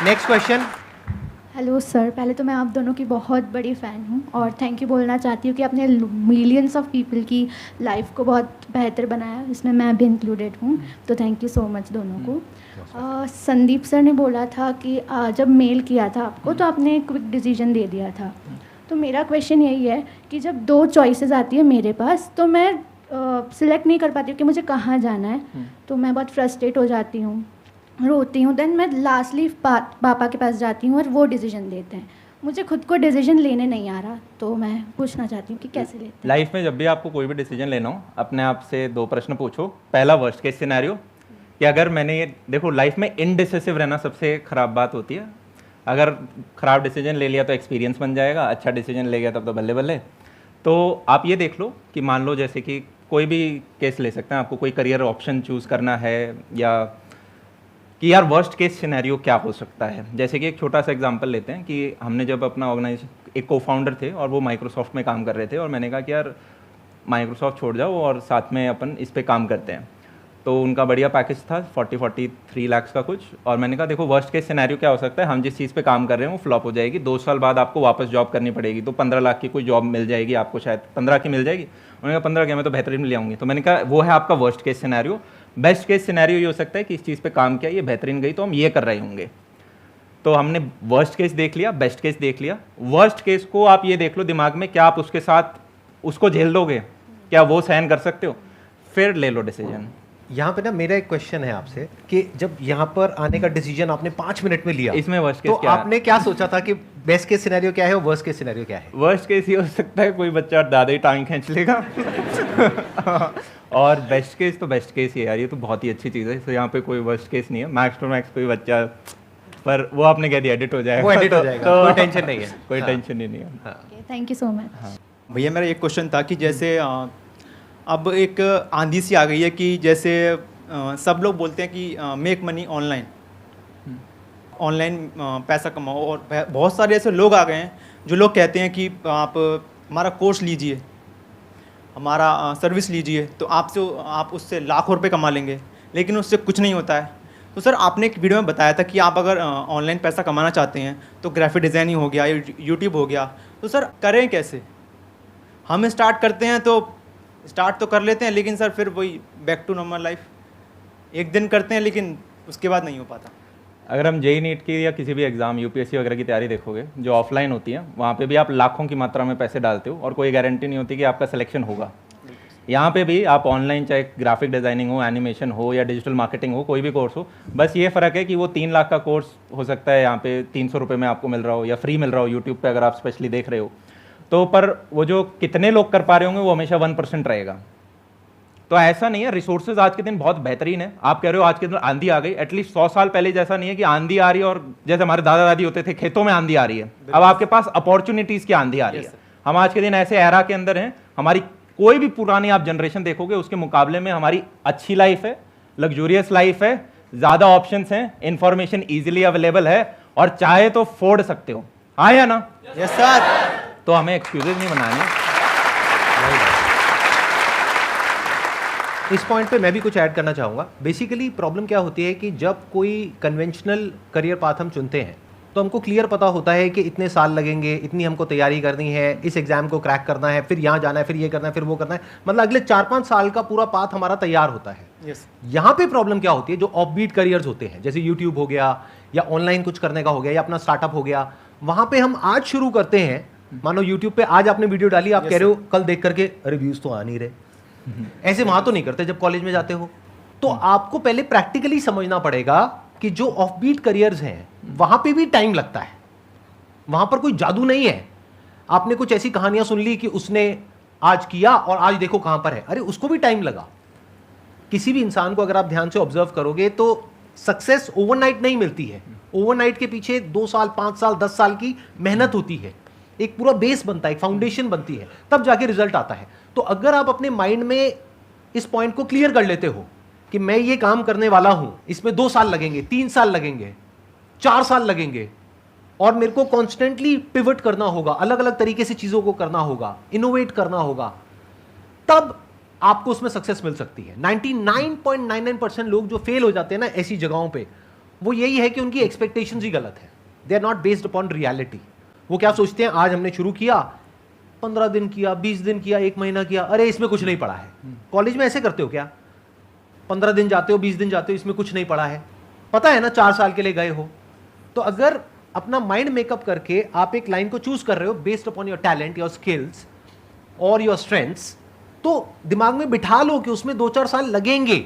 Next question. Hello sir, पहले तो मैं आप दोनों की बहुत बड़ी फ़ैन हूँ और थैंक यू बोलना चाहती हूँ कि आपने मिलियंस ऑफ पीपल की लाइफ को बहुत बेहतर बनाया, इसमें मैं भी इंक्लूडेड हूँ। तो थैंक यू सो मच दोनों को। संदीप सर ने बोला था कि जब मेल किया था आपको तो आपने क्विक डिसीजन दे दिया था। तो मेरा क्वेश्चन यही है कि जब दो चॉइसेस आती है मेरे पास तो मैं सिलेक्ट नहीं कर पाती हूँ कि मुझे कहाँ जाना है, तो मैं बहुत फ्रस्ट्रेट हो जाती हूँ, रोती हूँ। देन मैं लास्टली पापा के पास जाती हूँ और वो डिसीजन लेते हैं। मुझे खुद को डिसीजन लेने नहीं आ रहा, तो मैं पूछना चाहती हूँ कि कैसे लेते हैं। लाइफ में जब भी आपको कोई भी डिसीजन लेना हो, अपने आप से दो प्रश्न पूछो। पहला, वर्स्ट केस सिनेरियो, कि अगर मैंने ये देखो, लाइफ में इनडिसिसिव रहना सबसे खराब बात होती है। अगर खराब डिसीजन ले लिया तो एक्सपीरियंस बन जाएगा, अच्छा डिसीजन ले गया तब तो बल्ले बल्ले। तो आप ये देख लो कि मान लो जैसे कि कोई भी केस ले सकते हैं, आपको कोई करियर ऑप्शन चूज़ करना है, या कि यार वर्स्ट केस सिनेरियो क्या हो सकता है। जैसे कि एक छोटा सा एग्जांपल लेते हैं कि हमने जब अपना ऑर्गेनाइजेशन, एक को फाउंडर थे और वो माइक्रोसॉफ्ट में काम कर रहे थे, और मैंने कहा कि यार माइक्रोसॉफ्ट छोड़ जाओ और साथ में अपन इस पे काम करते हैं। तो उनका बढ़िया पैकेज था 43 लाख का कुछ, और मैंने कहा देखो वर्स्ट केस सिनेरियो क्या हो सकता है, हम जिस चीज़ पे काम कर रहे हैं वो फ्लॉप हो जाएगी, 2 साल बाद आपको वापस जॉब करनी पड़ेगी, तो 15 लाख की कोई जॉब मिल जाएगी आपको, शायद 15 की मिल जाएगी। उन्होंने कहा 15 की मैं तो बेहतरीन ले आऊँगी। तो मैंने कहा वो है आपका worst case scenario. Best case scenario ये हो सकता है कि इस चीज़ पे काम किया, ये बेहतरीन गई तो हम ये कर रहे होंगे। तो हमने वर्स्ट केस देख लिया, बेस्ट केस देख लिया। वर्स्ट केस को आप ये देख लो दिमाग में, क्या आप उसके साथ उसको झेल लोगे, क्या वो सहन कर सकते हो, फिर ले लो डिसीजन। यहाँ पे ना मेरा एक क्वेश्चन है आपसे कि जब यहाँ पर आने का डिसीजन आपने 5 मिनट में लिया, इसमें वर्स्ट केस तो क्या है? आपने क्या सोचा था कि बेस्ट केस सिनेरियो क्या है और वर्स्ट केस सिनेरियो क्या है? वर्स्ट केस ये हो सकता है कोई बच्चा दादा ही टांग खींच लेगा और बेस्ट केस तो बेस्ट केस ही है यार, ये तो बहुत ही अच्छी चीज़ है। तो यहाँ पे कोई वर्स्ट केस नहीं है, मैक्स टू मैक्स कोई बच्चा, पर वो आपने कह दिया एडिट हो जाएगा, वो एडिट हो जाएगा, कोई टेंशन नहीं है। कोई हाँ। टेंशन ही नहीं है। Thank you so much. भैया मेरा एक क्वेश्चन था कि जैसे अब एक आंधी सी आ गई है कि जैसे सब लोग बोलते हैं कि मेक मनी ऑनलाइन, ऑनलाइन पैसा कमाओ, और बहुत सारे ऐसे लोग आ गए हैं जो लोग कहते हैं कि आप हमारा कोर्स लीजिए, हमारा सर्विस लीजिए, तो आप उससे लाखों रुपए कमा लेंगे, लेकिन उससे कुछ नहीं होता है। तो सर आपने एक वीडियो में बताया था कि आप अगर ऑनलाइन पैसा कमाना चाहते हैं तो ग्राफिक डिज़ाइनिंग हो गया, यूट्यूब हो गया, तो सर करें कैसे? हम स्टार्ट करते हैं तो स्टार्ट तो कर लेते हैं, लेकिन सर फिर वही बैक टू नॉर्मल लाइफ, एक दिन करते हैं लेकिन उसके बाद नहीं हो पाता। अगर हम जेई नीट की या किसी भी एग्जाम यूपीएससी वगैरह की तैयारी देखोगे, जो ऑफलाइन होती है, वहाँ पे भी आप लाखों की मात्रा में पैसे डालते हो और कोई गारंटी नहीं होती कि आपका सिलेक्शन होगा। यहाँ पे भी आप ऑनलाइन, चाहे ग्राफिक डिज़ाइनिंग हो, एनिमेशन हो, या डिजिटल मार्केटिंग हो, कोई भी कोर्स हो, बस ये फ़र्क है कि वो 3 लाख का कोर्स हो सकता है यहाँ पे 300 रुपये में आपको मिल रहा हो, या फ्री मिल रहा हो यूट्यूब पे अगर आप स्पेशली देख रहे हो। तो पर वो जो कितने लोग कर पा रहे होंगे वो हमेशा 1% रहेगा। तो ऐसा नहीं है, रिसोर्सेज आज के दिन बहुत बेहतरीन है। आप कह रहे हो आज के दिन आंधी आ गई, एटलीस्ट 100 साल पहले जैसा नहीं है कि आंधी आ रही है और जैसे हमारे दादा दादी होते थे खेतों में आंधी आ रही है, अब आपके पास अपॉर्चुनिटीज की आंधी आ रही है। हम आज के दिन ऐसे एरा के अंदर हैं, हमारी कोई भी पुरानी आप जनरेशन देखोगे उसके मुकाबले में हमारी अच्छी लाइफ है, लग्जूरियस लाइफ है, ज्यादा ऑप्शंस हैं, इंफॉर्मेशन इजीली अवेलेबल है, और चाहे तो फोड़ सकते हो। हाँ या ना? Yes sir. तो हमें एक्सक्यूजेज नहीं बनाने। इस पॉइंट पे मैं भी कुछ ऐड करना चाहूँगा। बेसिकली प्रॉब्लम क्या होती है कि जब कोई कन्वेंशनल करियर पाथ हम चुनते हैं तो हमको क्लियर पता होता है कि इतने साल लगेंगे, इतनी हमको तैयारी करनी है, इस एग्जाम को क्रैक करना है, फिर यहाँ जाना है, फिर ये करना है, फिर वो करना है, मतलब अगले 4-5 साल का पूरा पाथ हमारा तैयार होता है। यस। यहाँ पे प्रॉब्लम क्या होती है, जो ऑफबीट करियर्स होते हैं, जैसे यूट्यूब हो गया या ऑनलाइन कुछ करने का हो गया या अपना स्टार्टअप हो गया, वहाँ पे हम आज शुरू करते हैं। मानो यूट्यूब पे आज आपने वीडियो डाली, आप कह रहे हो कल देख करके रिव्यूज तो आ नहीं रहे, ऐसे वहां तो नहीं करते जब कॉलेज में जाते हो। तो आपको पहले प्रैक्टिकली समझना पड़ेगा कि जो ऑफबीट करियर्स हैं वहां पे भी टाइम लगता है, वहां पर कोई जादू नहीं है। आपने कुछ ऐसी कहानियां सुन ली कि उसने आज किया और आज देखो कहां पर है, अरे उसको भी टाइम लगा। किसी भी इंसान को अगर आप ध्यान से ऑब्जर्व करोगे तो सक्सेस ओवरनाइट नहीं मिलती है, ओवरनाइट के पीछे 2 साल 5 साल 10 साल की मेहनत होती है, एक पूरा बेस बनता है, एक फाउंडेशन बनती है, तब जाके रिजल्ट आता है। तो अगर आप अपने माइंड में इस पॉइंट को क्लियर कर लेते हो कि मैं ये काम करने वाला हूं, इसमें 2 साल लगेंगे, 3 साल लगेंगे, 4 साल लगेंगे, और मेरे को कॉन्स्टेंटली पिवट करना होगा, अलग अलग तरीके से चीजों को करना होगा, इनोवेट करना होगा, तब आपको उसमें सक्सेस मिल सकती है। 99.99% लोग जो फेल हो जाते हैं ना ऐसी जगहों पे, वो यही है कि उनकी एक्सपेक्टेशंस ही गलत है, they are not based upon reality. वो क्या सोचते हैं, आज हमने शुरू किया, 15 दिन किया, 20 दिन किया, 1 महीना किया, अरे इसमें कुछ नहीं पढ़ा है। कॉलेज में ऐसे करते हो क्या? 15 दिन जाते हो, 20 दिन जाते हो, इसमें कुछ नहीं पढ़ा है, पता है ना 4 साल के लिए गए हो। तो अगर अपना माइंड मेकअप करके आप एक लाइन को चूज कर रहे हो based upon your talent, your skills और योर स्ट्रेंथ्स, तो दिमाग में बिठा लो कि उसमें 2-4 साल लगेंगे।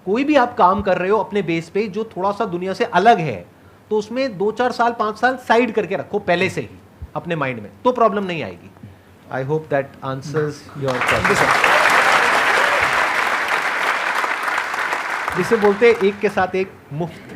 कोई भी आप काम कर रहे हो अपने बेस पे जो थोड़ा सा दुनिया से अलग है, तो उसमें 2-4 साल 5 साल साइड करके रखो पहले से ही अपने माइंड में, तो प्रॉब्लम नहीं आएगी। I hope that answers your question. जिसे बोलते हैं एक के साथ एक मुफ्त।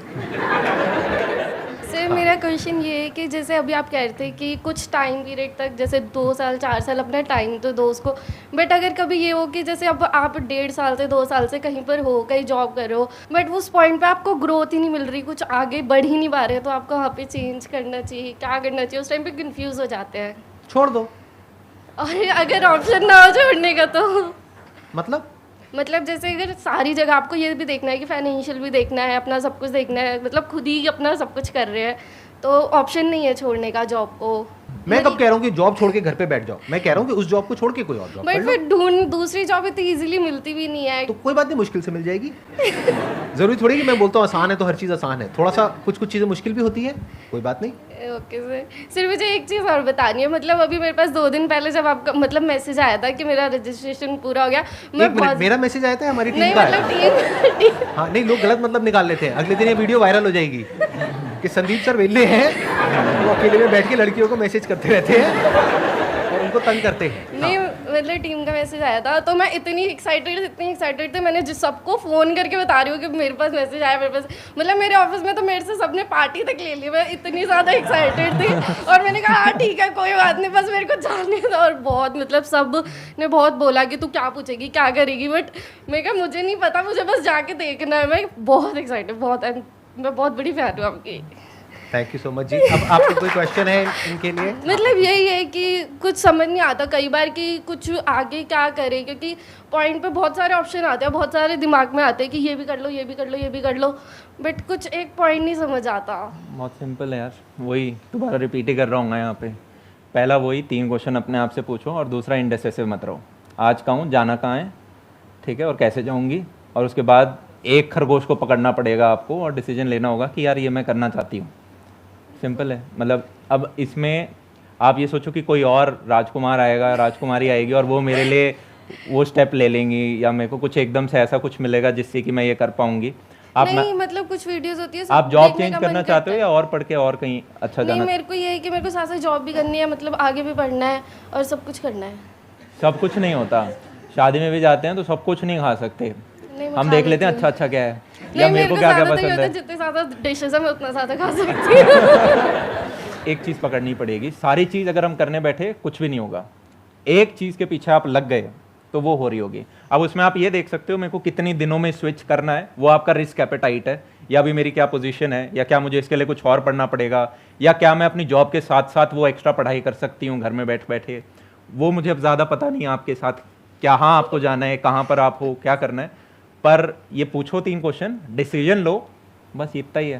सर मेरा क्वेश्चन ये है कि जैसे अभी आप कह रहे थे कि कुछ टाइम पीरियड तक जैसे 2 साल 4 साल अपना टाइम तो दो उसको, बट अगर कभी ये हो कि जैसे अब आप 1.5 साल से 2 साल से कहीं पर हो, कहीं जॉब कर रहे हो, बट उस पॉइंट पे आपको ग्रोथ ही नहीं मिल रही, कुछ आगे बढ़ ही नहीं पा रहे, तो आपको वहाँ पे चेंज करना चाहिए, क्या करना चाहिए? उस टाइम पे कंफ्यूज हो जाते हैं। छोड़ दो। और अगर ऑप्शन ना हो छोड़ने का तो मतलब जैसे अगर सारी जगह आपको ये भी देखना है कि फाइनेंशियल भी देखना है, अपना सब कुछ देखना है, मतलब खुद ही अपना सब कुछ कर रहे हैं, तो ऑप्शन नहीं है छोड़ने का जॉब को। मैं कब कह रहा हूँ कि जॉब छोड़ के घर पे बैठ जाओ, मैं कह रहा हूँ कि उस जॉब को छोड़ के कोई और जॉब कर बट लो। फिर दूसरी जॉब इतनी इजीली मिलती भी नहीं है। तो कोई बात नहीं, मुश्किल से मिल जाएगी। जरूरी थोड़ी कि मैं बोलता हूँ आसान है तो हर चीज़ आसान है, थोड़ा सा कुछ चीज़ें मुश्किल भी होती है, कोई बात नहीं। ओके सर, सिर्फ मुझे एक चीज़ और बतानी है, मतलब अभी मेरे पास 2 दिन पहले जब आपका मतलब मैसेज आया था कि मेरा रजिस्ट्रेशन पूरा हो गया, एक मिनट, मेरा मैसेज आया था हमारी टीम नहीं का मतलब आया? टीम हाँ नहीं, लोग गलत मतलब निकाल लेते हैं, अगले दिन ये वीडियो वायरल हो जाएगी कि संदीप सर वेले हैं, वो अकेले में बैठ के लड़कियों को मैसेज करते रहते हैं और उनको तंग करते हैं। नहीं मतलब टीम का मैसेज आया था, तो मैं इतनी एक्साइटेड थी, मैंने जो सबको फ़ोन करके बता रही हूँ कि मेरे पास मैसेज आया, मेरे पास, मतलब मेरे ऑफिस में तो मेरे से सबने पार्टी तक ले ली, मैं इतनी ज़्यादा एक्साइटेड थी। और मैंने कहा हाँ ठीक है कोई बात नहीं, बस मेरे को जाने दो। और बहुत मतलब सब ने बहुत बोला कि तू क्या पूछेगी, क्या करेगी, बट मैं कहा मुझे नहीं पता, मुझे बस जाके देखना है। मैं बहुत एक्साइटेड, मैं बहुत बड़ी फैन हूँ आपकी। थैंक यू सो मच जी। अब आपको कोई क्वेश्चन है इनके लिए? मतलब यही है कि कुछ समझ नहीं आता कई बार कि कुछ आगे क्या करें, क्योंकि पॉइंट पे बहुत सारे ऑप्शन आते हैं, बहुत सारे दिमाग में आते हैं कि ये भी कर लो, ये भी कर लो, ये भी कर लो, बट कुछ एक पॉइंट नहीं समझ आता। बहुत सिंपल है यार, वही दोबारा रिपीट ही कर रहा हूँ यहाँ पे। पहला वही 3 क्वेश्चन अपने आप से पूछो, और दूसरा इंडेसिसिव मत रहो। आज कहूँ जाना कहाँ है, ठीक है, और कैसे जाऊँगी, और उसके बाद एक खरगोश को पकड़ना पड़ेगा आपको और डिसीजन लेना होगा कि यार ये मैं करना चाहती हूँ। सिंपल है। मतलब अब इसमें आप ये सोचो कि कोई और राजकुमार आएगा, राजकुमारी आएगी और वो मेरे लिए वो स्टेप ले लेंगी, या मेरे को कुछ एकदम से ऐसा कुछ मिलेगा जिससे कि मैं ये कर पाऊंगी। आप नहीं मतलब कुछ वीडियोस होती है, आप जॉब चेंज करना चाहते हो या और पढ़ के और कहीं अच्छा नहीं, जाना? मेरे को ये है कि मेरे को साथ साथ जॉब भी करनी है, मतलब आगे भी पढ़ना है और सब कुछ करना है। सब कुछ नहीं होता, शादी में भी जाते हैं तो सब कुछ नहीं खा सकते। हम देख लेते हैं अच्छा क्या है, या मेरे को क्या क्या पसंद है। जितने ज्यादा डिशेस है मैं उतना ज्यादा खा सकती हूँ। एक चीज़ पकड़नी पड़ेगी, सारी चीज़ अगर हम करने बैठे कुछ भी नहीं होगा। एक चीज़ के पीछे आप लग गए तो वो हो रही होगी। अब उसमें आप ये देख सकते हो मेरे को कितनी दिनों में स्विच करना है, वो आपका रिस्क एपेटाइट है, या अभी मेरी क्या पोजीशन है, या क्या मुझे इसके लिए कुछ और पढ़ना पड़ेगा, या क्या मैं अपनी जॉब के साथ साथ वो एक्स्ट्रा पढ़ाई कर सकती हूँ घर में बैठ बैठे। वो मुझे अब ज़्यादा पता नहीं है आपके साथ क्या हाँ आपको जाना है, कहाँ पर आप हो, क्या करना है। पर ये पूछो 3 क्वेश्चन, डिसीजन लो, बस इतना ही है।